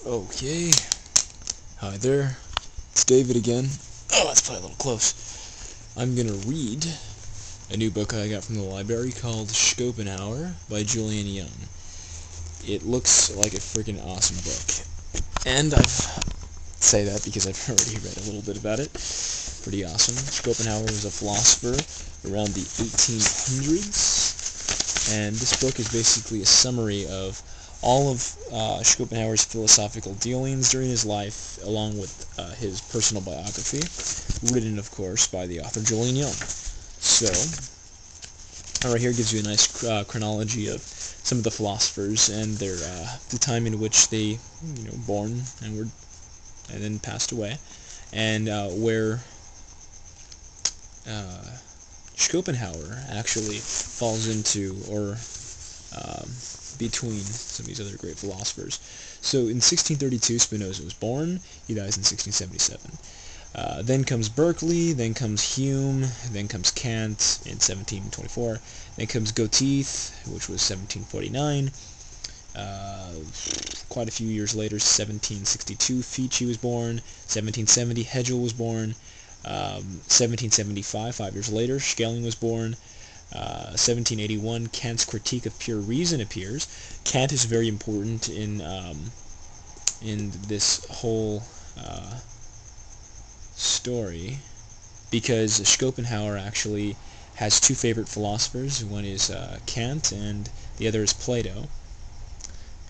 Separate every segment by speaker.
Speaker 1: Okay, hi there, it's David again. Oh, that's probably a little close. I'm gonna read a new book I got from the library called Schopenhauer by Julian Young. It looks like a freaking awesome book, and I say that because I've already read a little bit about it. Pretty awesome. Schopenhauer was a philosopher around the 1800s, and this book is basically a summary of all of Schopenhauer's philosophical dealings during his life, along with his personal biography, written, of course, by the author Julian Young. So, right here gives you a nice chronology of some of the philosophers and their the time in which they, born and then passed away, and where Schopenhauer actually falls into, or between some of these other great philosophers. So in 1632, Spinoza was born. He dies in 1677. Then comes Berkeley, then comes Hume, then comes Kant in 1724, then comes Goethe, which was 1749. Quite a few years later, 1762, Fichte was born. 1770, Hegel was born. 1775, 5 years later, Schelling was born. 1781, Kant's Critique of Pure Reason appears. Kant is very important in this whole story because Schopenhauer actually has two favorite philosophers. One is Kant, and the other is Plato,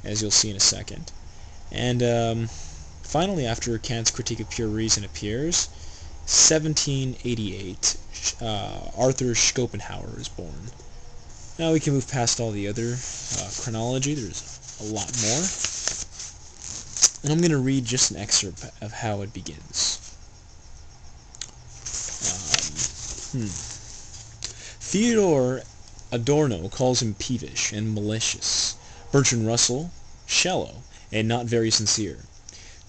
Speaker 1: as you'll see in a second. And finally, after Kant's Critique of Pure Reason appears, 1788, Arthur Schopenhauer is born. Now we can move past all the other chronology. There's a lot more. And I'm going to read just an excerpt of how it begins. Theodore Adorno calls him peevish and malicious. Bertrand Russell, shallow and not very sincere.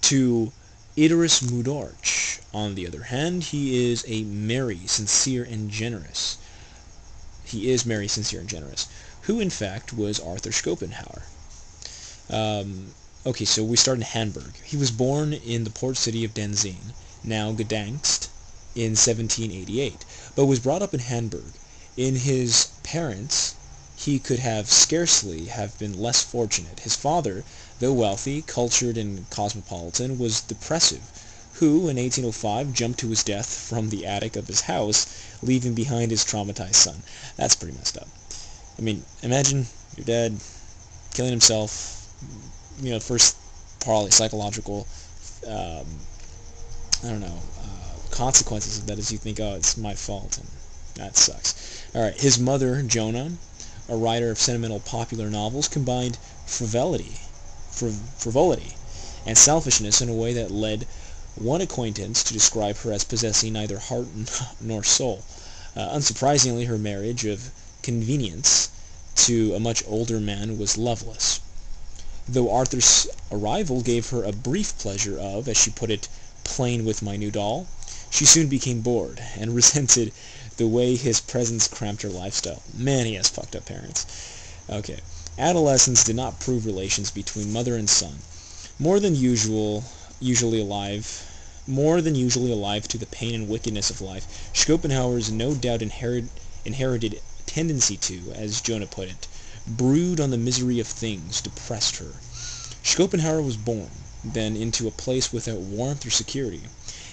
Speaker 1: To Idris Mudarch, on the other hand, he is merry, sincere, and generous. Who, in fact, was Arthur Schopenhauer. Okay, so we start in Hamburg. He was born in the port city of Denzin, now Gdansk, in 1788, but was brought up in Hamburg. In his parents, he could scarcely have been less fortunate. His father, though wealthy, cultured, and cosmopolitan, was depressive, who, in 1805, jumped to his death from the attic of his house, leaving behind his traumatized son. That's pretty messed up. I mean, imagine your dad killing himself, first probably psychological, consequences of that is you think, oh, it's my fault, and that sucks. Alright, his mother, Jonah, a writer of sentimental popular novels, combined frivolity and selfishness in a way that led one acquaintance to describe her as possessing neither heart nor soul. Unsurprisingly, her marriage of convenience to a much older man was loveless. Though Arthur's arrival gave her a brief pleasure of, as she put it, playing with my new doll, she soon became bored and resented the way his presence cramped her lifestyle. Man, he has fucked up parents. Okay. Adolescence did not prove relations between mother and son. More than usually alive to the pain and wickedness of life, Schopenhauer's no doubt inherited tendency to, as Jonah put it, brood on the misery of things, depressed her. Schopenhauer was born, then, into a place without warmth or security.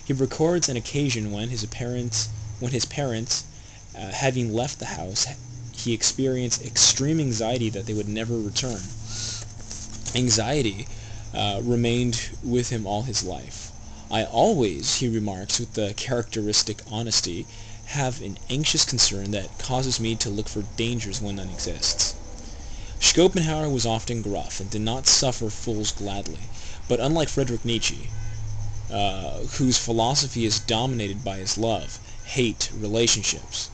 Speaker 1: He records an occasion when his parents, having left the house, he experienced extreme anxiety that they would never return. Anxiety remained with him all his life. I always, he remarks with the characteristic honesty, have an anxious concern that causes me to look for dangers when none exists. Schopenhauer was often gruff and did not suffer fools gladly, but unlike Friedrich Nietzsche, whose philosophy is dominated by his love-hate relationships.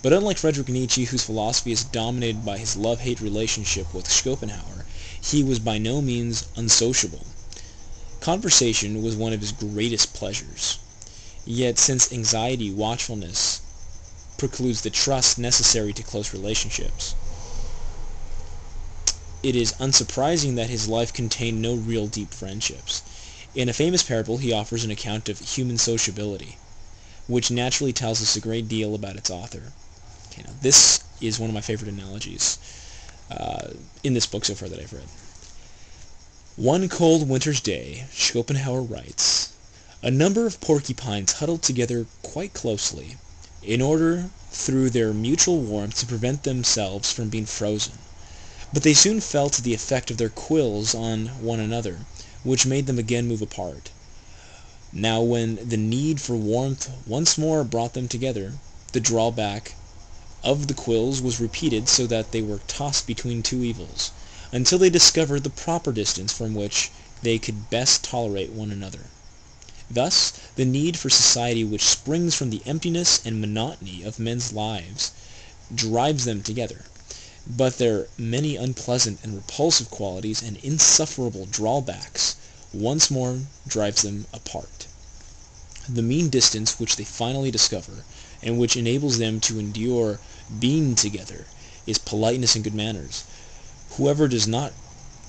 Speaker 1: But unlike Friedrich Nietzsche, whose philosophy is dominated by his love-hate relationship with Schopenhauer, he was by no means unsociable. Conversation was one of his greatest pleasures. Yet, since watchfulness precludes the trust necessary to close relationships, it is unsurprising that his life contained no real deep friendships. In a famous parable, he offers an account of human sociability, which naturally tells us a great deal about its author. Okay, now this is one of my favorite analogies in this book so far that I've read. One cold winter's day, Schopenhauer writes, a number of porcupines huddled together quite closely, in order, through their mutual warmth, to prevent themselves from being frozen. But they soon felt the effect of their quills on one another, which made them again move apart. Now when the need for warmth once more brought them together, the drawback of the quills was repeated, so that they were tossed between two evils, until they discovered the proper distance from which they could best tolerate one another. Thus, the need for society, which springs from the emptiness and monotony of men's lives, drives them together, but their many unpleasant and repulsive qualities and insufferable drawbacks once more drives them apart. The mean distance which they finally discover, and which enables them to endure being together, is politeness and good manners. Whoever does not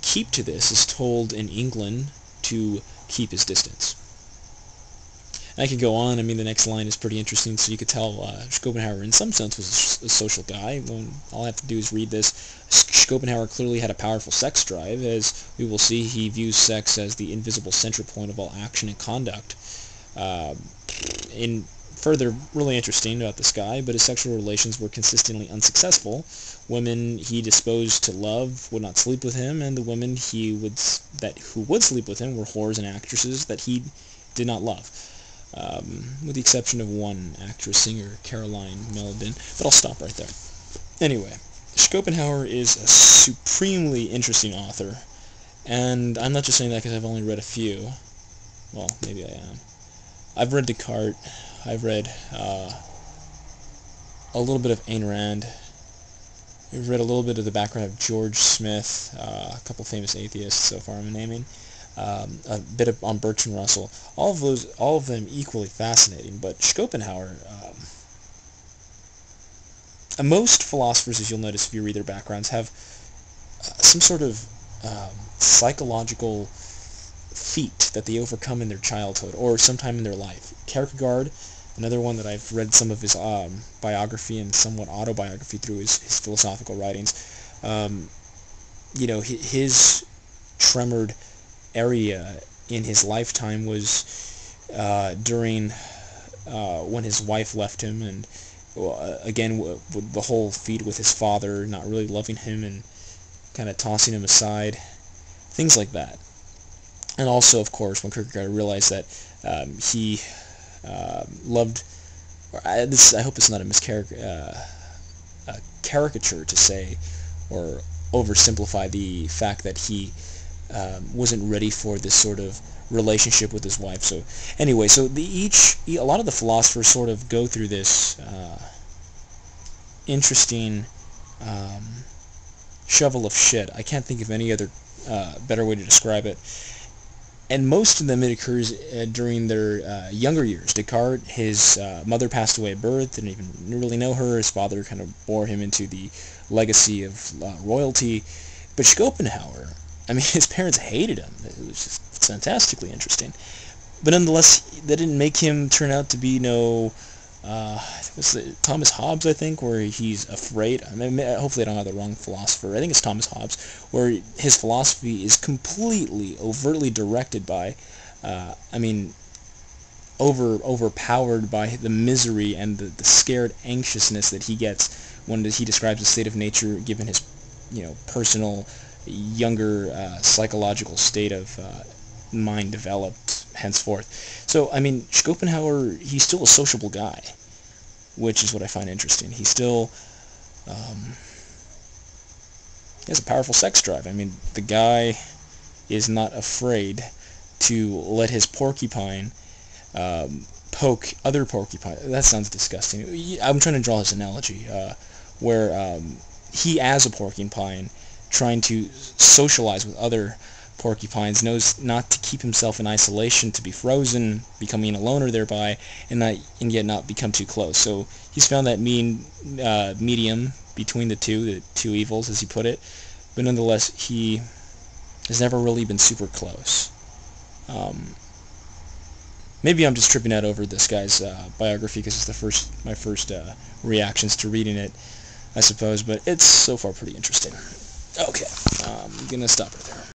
Speaker 1: keep to this is told in England to keep his distance. I could go on. I mean, the next line is pretty interesting, so you could tell Schopenhauer, in some sense, was a social guy. When all I have to do is read this. Schopenhauer clearly had a powerful sex drive. As we will see, he views sex as the invisible central point of all action and conduct. In further, really interesting about this guy, but his sexual relations were consistently unsuccessful. Women he disposed to love would not sleep with him, and the women who would sleep with him were whores and actresses that he did not love. With the exception of one actress, singer, Caroline Melvin, but I'll stop right there. Anyway, Schopenhauer is a supremely interesting author, and I'm not just saying that because I've only read a few. Well, maybe I am. I've read Descartes, I've read a little bit of Ayn Rand, I've read a little bit of the background of George Smith, a couple famous atheists so far I'm naming, a bit on Bertrand Russell. All of them equally fascinating. But Schopenhauer, most philosophers, as you'll notice if you read their backgrounds, have some sort of psychological feat that they overcome in their childhood or sometime in their life. Kierkegaard, another one that I've read some of his biography and somewhat autobiography through his philosophical writings. His tremored area in his lifetime was during when his wife left him, and again with the whole feat with his father not really loving him and kind of tossing him aside, things like that. And also, of course, when Kierkegaard realized that he loved, I hope it's not a caricature to say or oversimplify the fact that he wasn't ready for this sort of relationship with his wife. So anyway, so a lot of the philosophers sort of go through this interesting shovel of shit. I can't think of any other better way to describe it. And most of them, it occurs during their younger years. Descartes, his mother passed away at birth, didn't even really know her. His father kind of bore him into the legacy of royalty. But Schopenhauer, I mean, his parents hated him. It was just fantastically interesting. But nonetheless, that didn't make him turn out to be I think it was Thomas Hobbes, I think, where he's afraid. I mean, hopefully I don't have the wrong philosopher. I think it's Thomas Hobbes, where his philosophy is completely, overtly directed by, overpowered by the misery and the scared anxiousness that he gets when he describes the state of nature, given his, personal, younger, psychological state of mind developed henceforth. So, I mean, Schopenhauer, he's still a sociable guy, which is what I find interesting. He still he has a powerful sex drive. I mean, the guy is not afraid to let his porcupine poke other porcupine. That sounds disgusting. I'm trying to draw this analogy where he, as a porcupine, trying to socialize with other porcupines, knows not to keep himself in isolation, to be frozen, becoming a loner thereby, and yet not become too close. So he's found that medium between the two evils, as he put it, but nonetheless, he has never really been super close. Maybe I'm just tripping out over this guy's biography because it's my first reactions to reading it, I suppose, but it's so far pretty interesting. Okay, I'm going to stop right there.